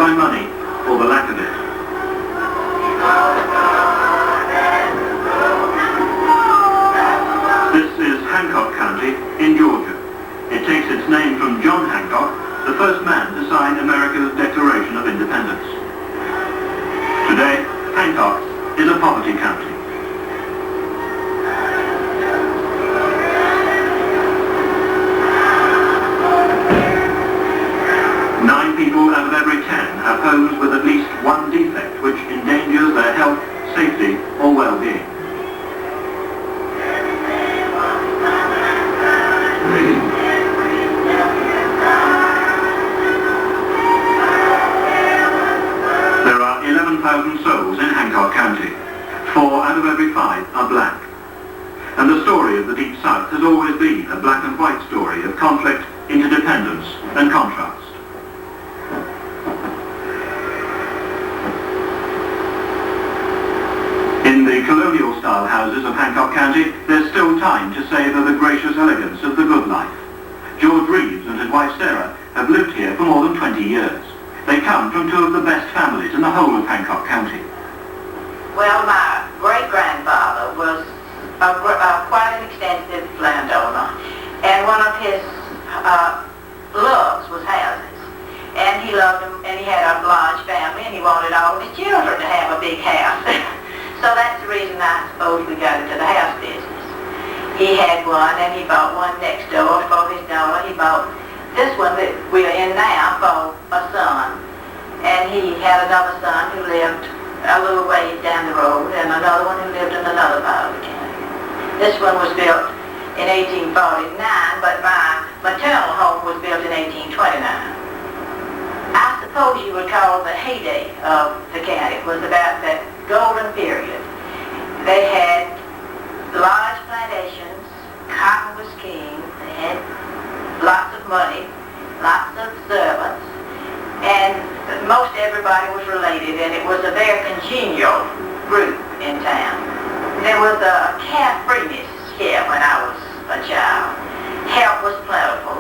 by money or the lack of it. This is Hancock County in Georgia. It takes its name from John Hancock, the first man to sign America's Declaration of Independence. Today, Hancock is a poverty county. 9 people out of every 10 have homes with at least one defect which endangers their health, safety, or well-being. There are 11,000 souls in Hancock County. 4 out of every 5 are black. And the story of the Deep South has always been a black and white story of conflict, interdependence, and contrast. In the colonial-style houses of Hancock County, there's still time to savour the gracious elegance of the good life. George Reeves and his wife Sarah have lived here for more than 20 years. They come from 2 of the best families in the whole of Hancock County. Well, my great-grandfather was quite an extensive landowner, and one of his loves was houses. And he loved them, and he had a large family, and he wanted all of his children to have a big house. So that's the reason I suppose we got into the house business. He had one, and he bought one next door for his daughter. He bought this one that we're in now for a son. And he had another son who lived a little ways down the road, and another one who lived in another part of the county. This one was built in 1849, but my maternal home was built in 1829. I suppose you would call the heyday of the county was about that golden period. They had large plantations, cotton was king, they had lots of money, lots of servants, and most everybody was related, and it was a very congenial group in town. There was a carefreeness here when I was a child. Help was plentiful,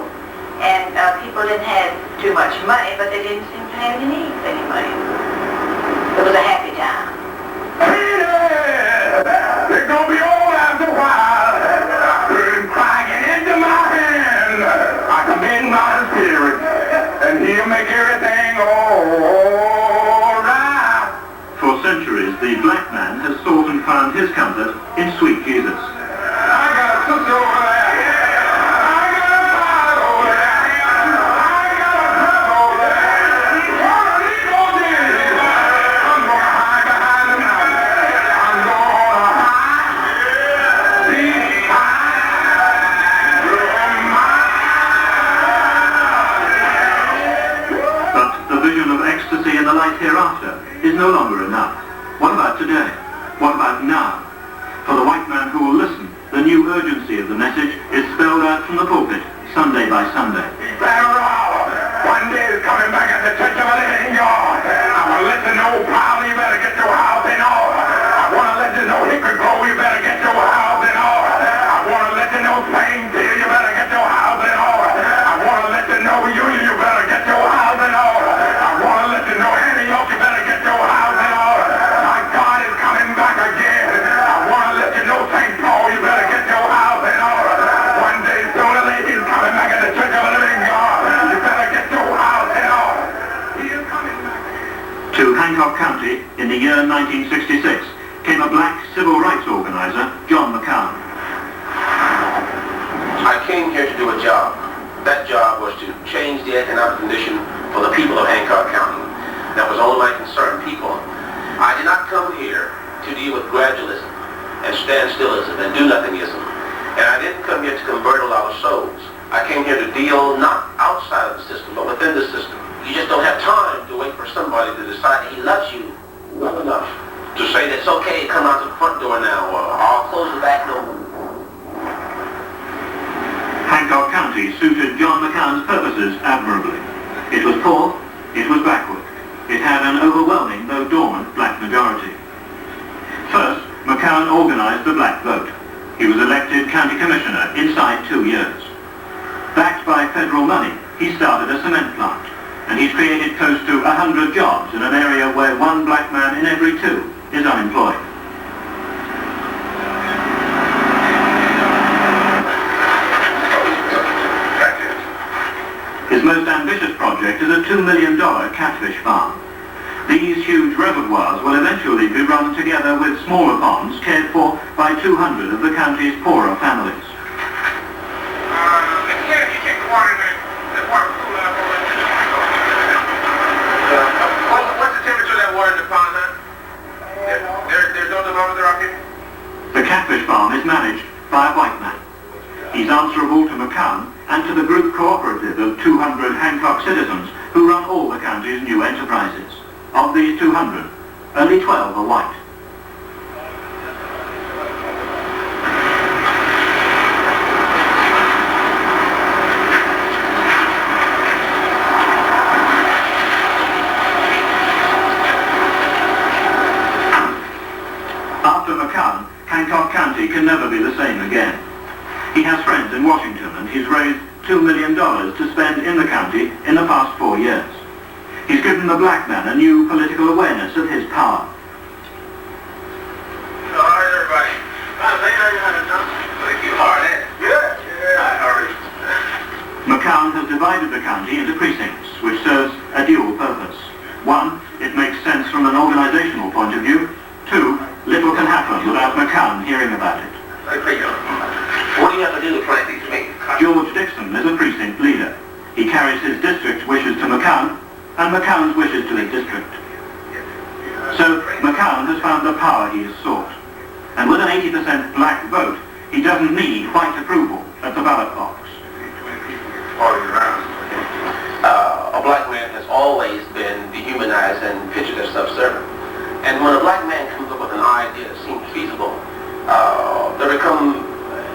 and people didn't have too much money, but they didn't seem to have any money. It was a happy time. It's gonna be all after a while. Crying into my hand. I commend my spirit, and he'll make everything all right. For centuries, the black man has sought and found his comfort in sweet Jesus. I got a sister over there. I got a father over there. I got a brother over there. One of these old days, I'm gonna hide behind the mountain. I'm gonna hide behind. But the vision of ecstasy and the light hereafter is no longer enough. What about today? What about now? For the white man who will listen, the new urgency of the message is spelled out from the pulpit, Sunday by Sunday. One day is coming back at the Church of the Living God. I want to let you know, Powell, you better get your house in order. I want to let you know, Hickory Grove, you better get your house in order. I want to let you know, Plainfield, you better get your house in order. I want to let you know, Union, you better get your house in order. I want to let you know, Antioch, you better get your house in order. My God is coming back again. I want to let you know, St. Paul, you better get your house in order. One day sooner, he's coming back at the Church of the Living God. You better get your house in order. He is coming back. To Hancock County, in the year 1966, came a black civil rights organizer, John McCown. I came here to do a job. That job was to change the economic condition for the people of Hancock County. That was all my concern, people. I did not come here to deal with gradualism and standstillism and do-nothingism. And I didn't come here to convert a lot of souls. I came here to deal not outside of the system, but within the system. You just don't have time to wait for somebody to decide he loves you well enough to say that it's okay to come out to the front door now, or I'll close the back door. Hancock County suited John McCown's purposes admirably. It was poor, it was backward. It had an overwhelming, though dormant, black majority. First, McCown organized the black vote. He was elected county commissioner inside 2 years. Backed by federal money, he started a cement plant, and he's created close to 100 jobs in an area where one black man in every 2 is unemployed. His most ambitious project is a $2 million catfish farm. These huge reservoirs will eventually be run together with smaller ponds cared for by 200 of the county's poorer families. What's the temperature of that water in the pond, huh? There's no thermometer up here? The catfish farm is managed by a white man. He's answerable to McCown and to the group cooperative of 200 Hancock citizens who run all the county's new enterprises. Of these 200, only 12 are white. After McCown, Hancock County can never be the same again. He has friends in Washington and he's raised $2 million to spend in the county in the past 4 years. He's given the black man a new political awareness of his power. All right, everybody. Thank you. Hard at it. Yeah. All right. McCown has divided the county into precincts, which serves a dual purpose. 1, it makes sense from an organizational point of view. 2, little can happen without McCown hearing about it. What do you have to do to plant these meat? George Dixon is a precinct leader. He carries his district's wishes to McCown, and McCown's wishes to his district. So McCown has found the power he has sought. And with an 80% black vote, he doesn't need white approval at the ballot box. A black man has always been dehumanized and pictured as subservient. And when a black man comes up with an idea that seems feasible, there become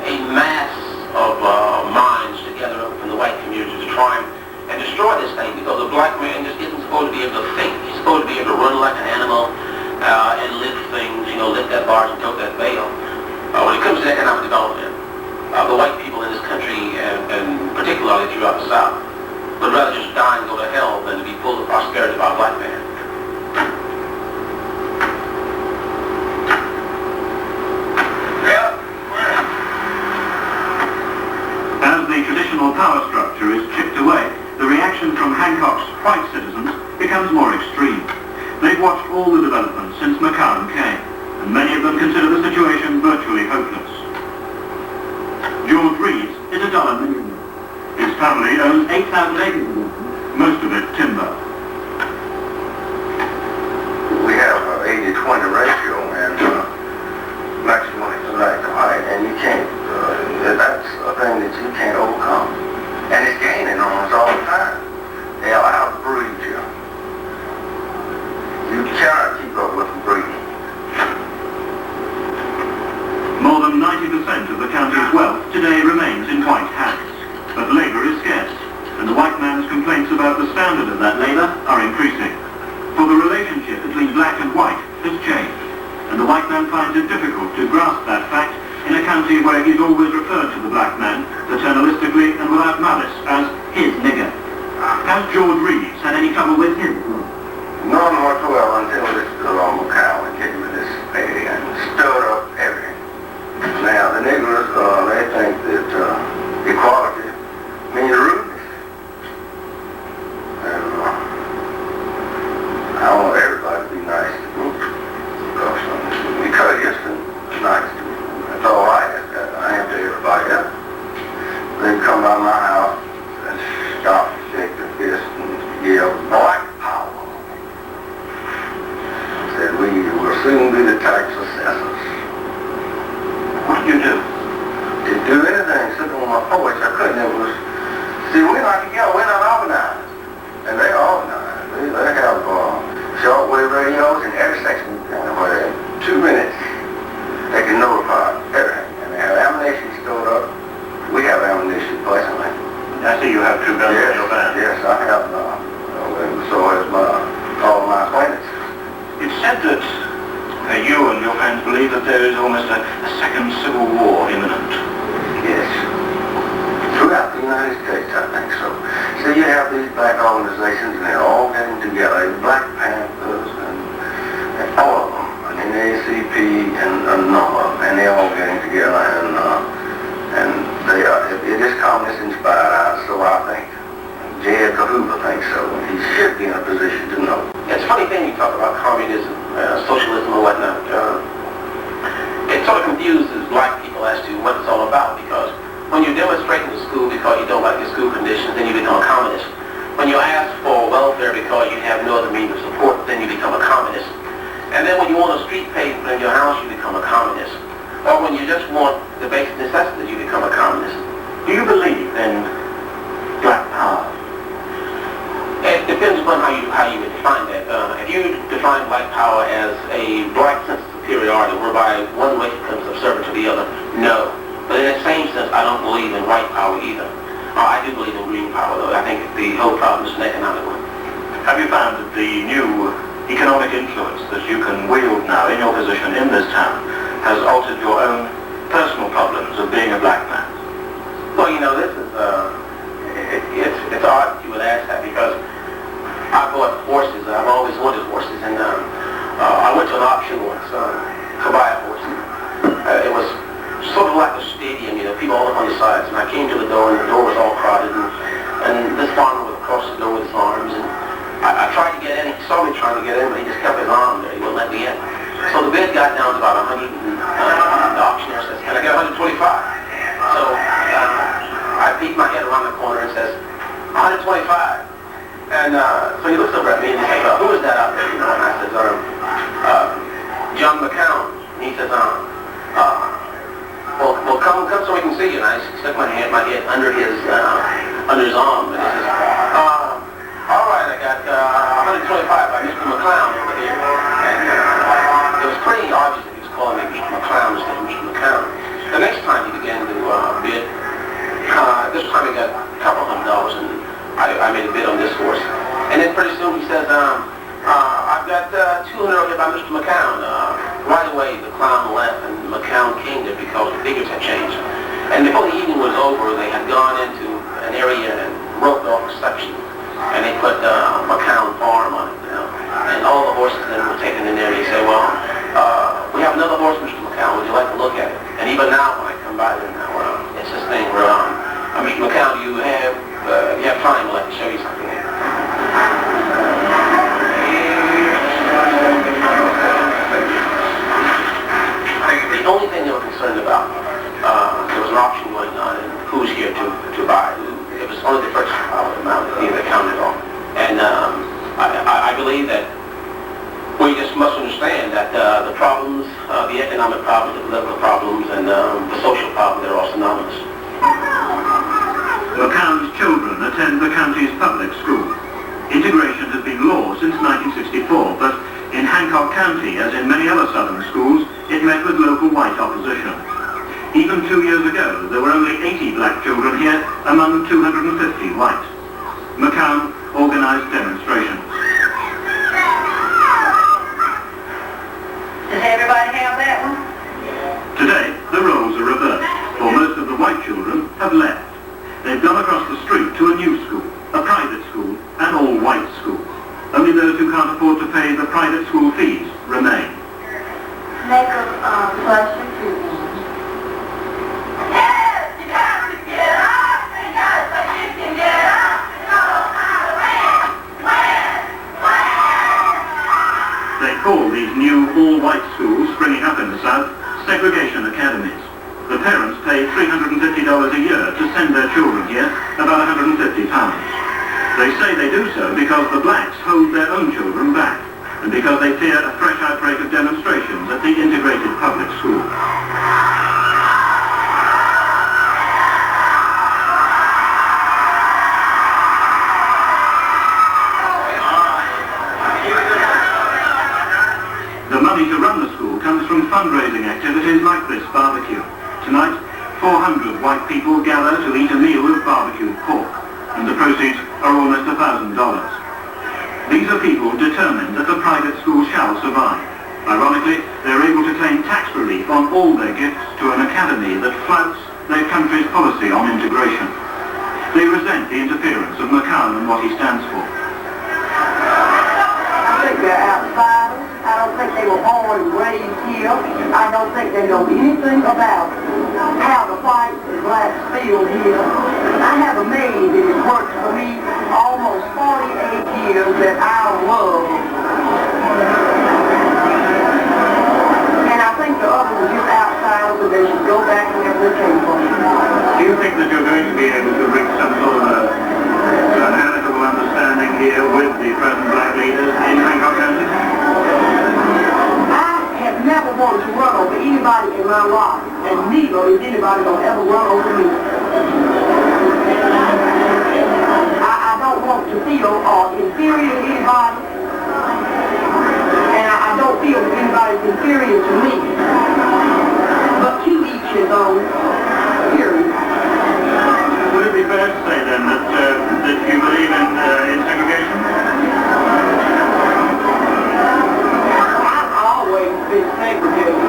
a mass of minds together from the white community to try and destroy this thing, because a black man just isn't supposed to be able to think. He's supposed to be able to run like an animal and lift things, lift that bars and tote that bale. When it comes to economic development, the white people in this country, and particularly throughout the South, would rather just die and go to hell than to be full of prosperity by a black man. As the traditional power structure is chipped away, the reaction from Hancock's white citizens becomes more extreme. They've watched all the developments since McCown came, and many of them consider the situation virtually hopeless. George Reeves is a dollar millionaire. His family owns 8,000 acres, most of it timber. We have an 80-20 ratio, and blacks money to black to white, and you can't, that's a thing that you can't overcome. And it's gaining on us all the time. They'll outbreed you. You cannot keep up with the breeding. More than 90% of the county's wealth today remains in white hands. But labour is scarce, and the white man's complaints about the standard of that labour are increasing. For the relationship between black and white has changed, and the white man finds it difficult to grasp that fact in a county where he's always referred to the black man, paternalistically and without malice, as his nigger. Has George Reeves had any trouble with him? None whatsoever until this McCown came in this lady and stirred up everything. Now, the niggers, they think that equality means rudeness. And I want everybody to be nice to me. Be courteous and nice to me. That's all right. I am to everybody else. They come by my house and stop, shake their fist, and yell, "Black power!" Said, "We will soon be the tax assessors." What do you do? Didn't do anything, sitting on my porch. I couldn't. It was, see, we're not together. We're not organized. And they're organized. They have shortwave radios in every section, where in 2 minutes they can notify everything. And they have ammunition stored up. We have ammunition personally. I see you have 2 guns in your van. Yes, I have. And so has all my acquaintances. It's said that you and your friends believe that there is almost a second civil war imminent. Yes. Throughout the United States, I think so. See, you have these black organizations, and they're all getting together, Black Panthers and all of them, and NAACP and a number of them, and they're all getting together, and they are, it is communist inspired, so I think. J. Edgar Hoover thinks so, and he should be in a position to know. It's a funny thing you talk about communism, socialism or whatnot. It sort of confuses black people as to what it's all about, because when you're demonstrating to school because you don't like the school conditions, then you become a communist. When you ask for welfare because you have no other means of support, then you become a communist. And then when you want a street paved in your house, you become a communist. Or when you just want the basic necessities, you become a communist. Do you believe in black power? It depends upon how you would define that. If you define black power as a black sense of superiority whereby one race becomes subservient to the other, no. But in that same sense, I don't believe in white power either. I do believe in green power, though. I think the whole problem is an economic one. Have you found that the new economic influence that you can wield now in your position in this town has altered your own personal problems of being a black man? Well, you know, this is, it's odd you would ask that, because I bought horses. I've always wanted horses, and I went to an auction once to buy a horse. It was sort of like a stadium, you know, people all up on the sides, and I came to the door, and the door was all crowded, and this farmer was across the door with his arms, and I tried to get in. He saw me trying to get in, but he just kept his arm there. He wouldn't let me in. So the bid got down to about 100, and the auctioneer says, "Can I get 125?" So I peeked my head around the corner and says, 125. And so he looks over at me and he says, "Who is that out there?" You know, and I said, "John McCown." And he says, well, come so we can see you." And I stuck my head under his arm, and he says, "All right, I got 125 by Mr. McCown over here." And it was pretty obvious that he was calling me Mr. McCown instead of Mr. McCown. The next time he began to bid, this time he got a couple $100, and I made a bid on this horse. And then pretty soon he says, "I've got 200 over here by Mr. McCown." Right away, the clown left, and McCown came there because the figures had changed. And before the evening was over, they had gone into an area and roped off a section, and they put McCown Farm on it, you know. And all the horses then were taken in there, and he said, "Well, we have another horse, Mr. McCown. Would you like to look at it?" And even now, when I come by there now, it's this thing where, Mr. McCown, you have time, I'd like to show you something here. The only thing they were concerned about, there was an auction going on, and who's here to buy. It was only the first amount that they counted on. And I believe that we just must understand that the problems, the economic problems, the political problems, and the social problems, they're all synonymous. McCown's children attend the county's public school. Integration has been law since 1964, but in Hancock County, as in many other southern schools, it met with local white opposition. Even 2 years ago, there were only 80 black children here among 250 white. McCown organized demonstrations. Does everybody have that one? Today, the roles are reversed, for most of the white children have left. They've gone across the street to a new school, a private school, an all-white school. Only those who can't afford to pay the private school fees remain. Make a flush your food. Yes, you got to get up, and that's what you can get up and know how to win. They call these new all-white schools springing up in the South segregation academies. The parents pay $350 a year to send their children here, about £150. They say they do so because the blacks hold their own children back, and because they fear a fresh outbreak of demonstrations at the integrated public school. The money to run the school comes from fundraising activities like this barbecue. Tonight, 400 white people gather to eat a meal of barbecued pork, and the proceeds are almost $1,000. These are people determined that the private school shall survive. Ironically, they're able to claim tax relief on all their gifts to an academy that flouts their country's policy on integration. They resent the interference of McCown and what he stands for. I think they're outsiders. I don't think they were born and raised here. I don't think they know anything about how the whites and blacks feel here. I have a maid that has worked for me almost 48 years that I love. And I think the others are just outsiders and they should go back wherever they came from. Do you think that you're going to be able to reach some sort of an amicable understanding here with the present black leaders in Hancock County? I have never wanted to run over anybody in my life, and neither is anybody going to ever run over me. I don't want to feel inferior to anybody, and I don't feel that anybody's inferior to me. But to each his own, period. Would it be fair to say then that you believe in segregation? I've always been segregated.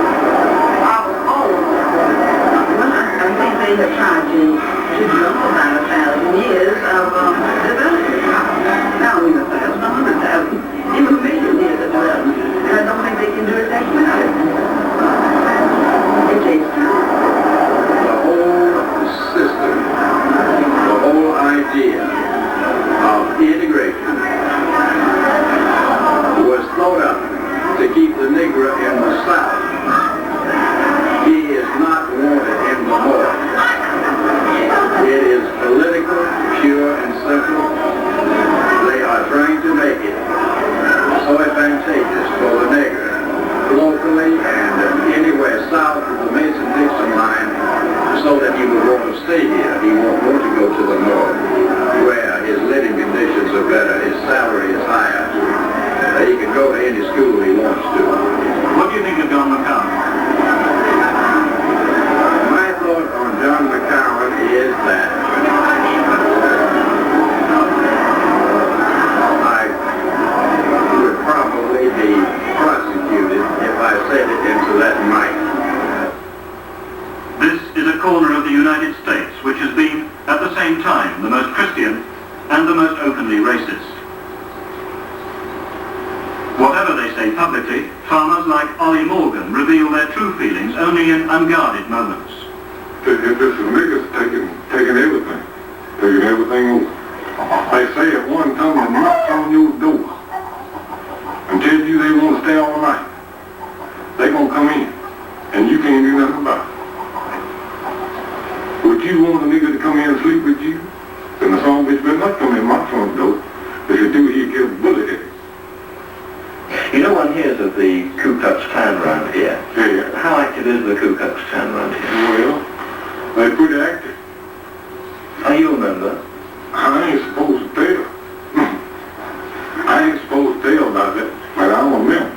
I was always segregated. I think they have tried to do about 1,000 years of development. Not only 1,000, 100,000, even a million years of development. And I don't think they can do it that quickly. It takes time. The whole system, the whole idea of integration was thought up to keep the Negro in the South. He is not wanted in the North. It is political, pure and simple. They are trying to make it so advantageous for the Negro locally and anywhere south of the Mason-Dixon line so that he would want to stay here. He won't want to go to the North where his living conditions are better, his salary is higher. He can go to any school he wants to. What do you think of John McCown? My thought on John McCown is that I would probably be prosecuted if I said it into that mic. This is a corner of the United States which has been, at the same time, the most Christian and the most openly racist. Whatever they say publicly, farmers like Ollie Morgan reveal their true feelings only in unguarded moments. This niggas taking everything. Taking everything over. They say if one comes and knocks on your door and tells you they want to stay all night, they gonna come in and you can't do nothing about it. Would you want a nigga to come in and sleep with you? Then the song bitch better not come in my front door. If you do, he'll get a bullet hit. You know, one hears of the Ku Klux Klan around here. Yeah. How active is the Ku Klux Klan around here? Well, they're pretty active. Are you a member? I ain't supposed to tell. I ain't supposed to tell about that, but I'm a member.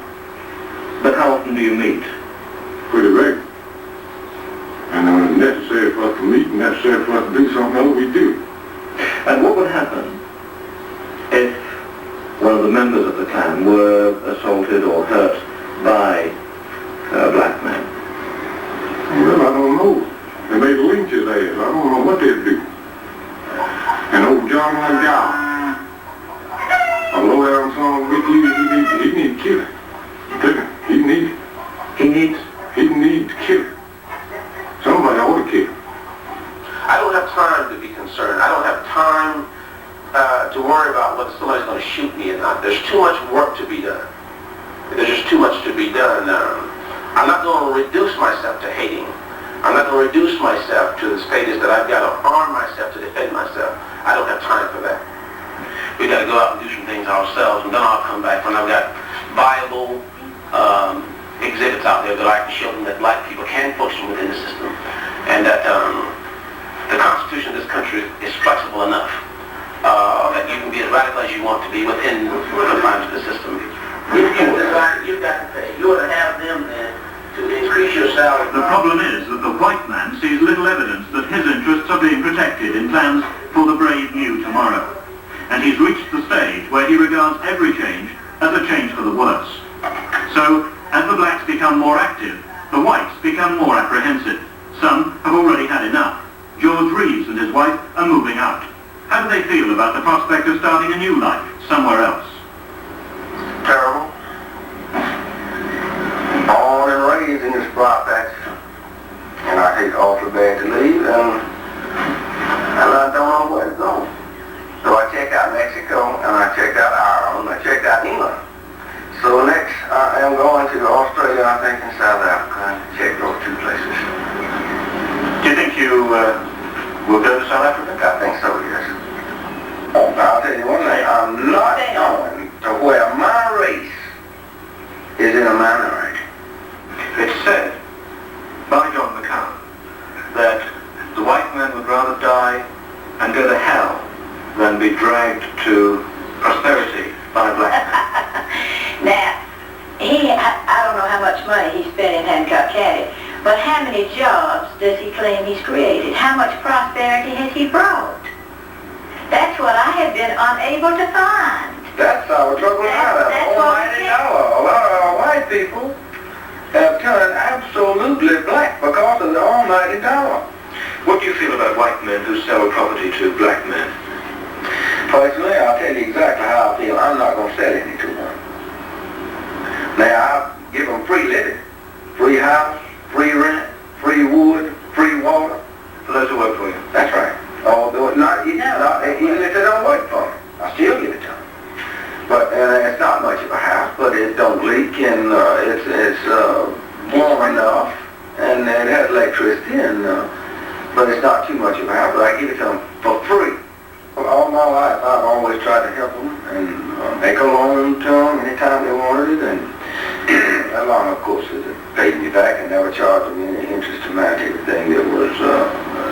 But how often do you meet? Pretty regular. And when it's necessary for us to meet and necessary for us to do something else, we do. And what would happen if one of the members of the Klan were assaulted or hurt by a black man? Well, I don't know. They may lynch his ass. I don't know what they'd do. And old John McCown, a low-down song with you, he need to kill him. He needs to kill him. Somebody ought to kill him. I don't have time to be concerned. I don't have time to worry about whether somebody's going to shoot me or not. There's too much work to be done. There's just too much to be done. I'm not going to reduce myself to hating. I'm not going to reduce myself to the status that I've got to arm myself to defend myself. I don't have time for that. We've got to go out and do some things ourselves, and then I'll come back when I've got viable exhibits out there that I can show them that black people can function within the system, and that the Constitution of this country is flexible enough that you can be as radical as you want to be within the confines of the system. You've got to pay. You ought to have them then to increase your salary. The problem is that the white man sees little evidence that his interests are being protected in plans for the brave new tomorrow. And he's reached the stage where he regards every change as a change for the worse. So, as the blacks become more active, the whites become more apprehensive. Some have already had enough. George Reeves and his wife are moving out. How do they feel about the prospect of starting a new life somewhere else? Terrible. Born and raised in the Sparta, and I hate awfully bad to leave, and I don't know where to go. So I checked out Mexico, and I checked out Ireland, I checked out England. So next I am going to Australia, I think, and South Africa, and check those two places. Do you think you will go to South Africa? I think so, yes. I'll tell you one thing, I'm not going to where my race is in a minority. It's said by John McCown that the white man would rather die and go to hell than be dragged to prosperity by black men. Now, I don't know how much money he spent in Hancock County, but how many jobs does he claim he's created? How much prosperity has he brought? That's what I have been unable to find. That's our trouble now, that almighty dollar. A lot of our white people have turned absolutely black because of the almighty dollar. What do you feel about white men who sell property to black men? Personally, I'll tell you exactly how I feel. I'm not going to sell any to them. Now, I'll give them free living, free house, free rent, free wood, free water. For those who work for you? That's right. Although even if they don't work for me, I still give it to them. But it's not much of a house, but it don't leak, and it's warm enough, and it has electricity, and but it's not too much of a house. But I give it to them for free. All my life, I've always tried to help them and make a loan to them anytime they wanted it, and that loan, of course, has paid me back and never charged me any interest to match everything. There was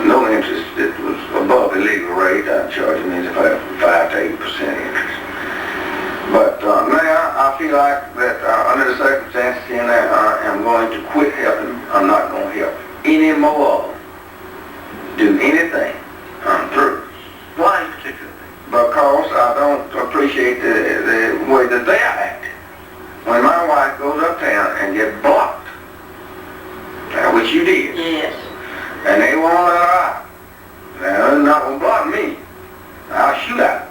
no interest that was above the legal rate. I'd charge them 5 to 8% interest. But now I feel like that under the circumstances in there, I am going to quit helping. I'm not going to help any more. Do anything. I'm through. Why particularly? Because I don't appreciate the way that they are acting. When my wife goes uptown and gets blocked, which you did, Yes. and they won't let her out. Now, they're not going to block me. I'll shoot at her.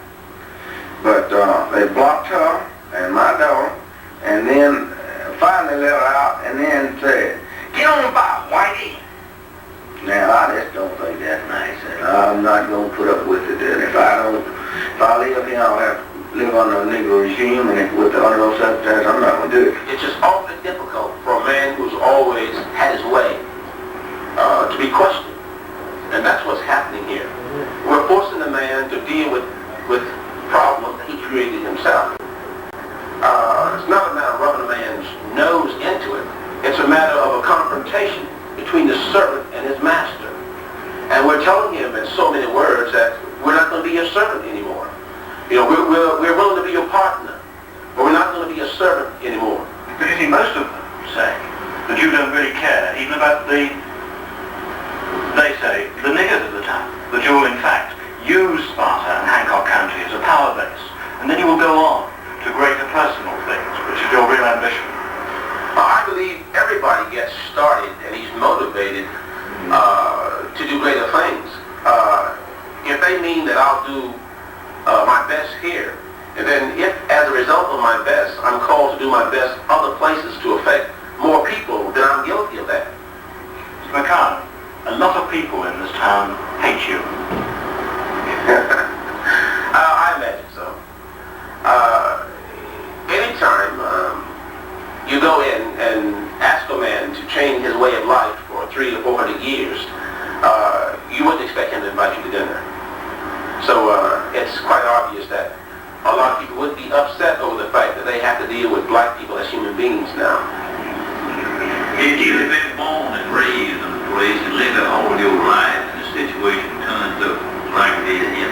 But they blocked her and my daughter, and then finally let her out, and then said, "Get on by, Whitey." Now, I just don't think that's nice, and I'm not going to put up with it. And if I live here, I'll have to live under a Negro regime, and under those circumstances, I'm not going to do it. It's just awfully difficult for a man who's always had his way to be questioned. And that's what's happening here. We're forcing the man to deal with problems that he created himself. It's not a matter of rubbing a man's nose into it. It's a matter of a confrontation between the servant and his master. And we're telling him in so many words that we're not going to be your servant anymore. You know, we're willing to be your partner, but we're not going to be your servant anymore. But you see, most of them say that you don't really care even about they say, the niggers of the town, that you will in fact use Sparta and Hancock County as a power base, and then you will go on to greater personal things, which is your real ambition. I believe everybody gets started and he's motivated to do greater things. If they mean that I'll do my best here, and then if as a result of my best I'm called to do my best other places to affect more people, then I'm guilty of that. Mr. McCown, a lot of people in this town hate you. I imagine so. Anytime you go in and ask a man to change his way of life for 300 to 400 years, you wouldn't expect him to invite you to dinner. So it's quite obvious that a lot of people would be upset over the fact that they have to deal with black people as human beings now. If you had been born and raised in a place and lived all your life and the situation turns up like it is in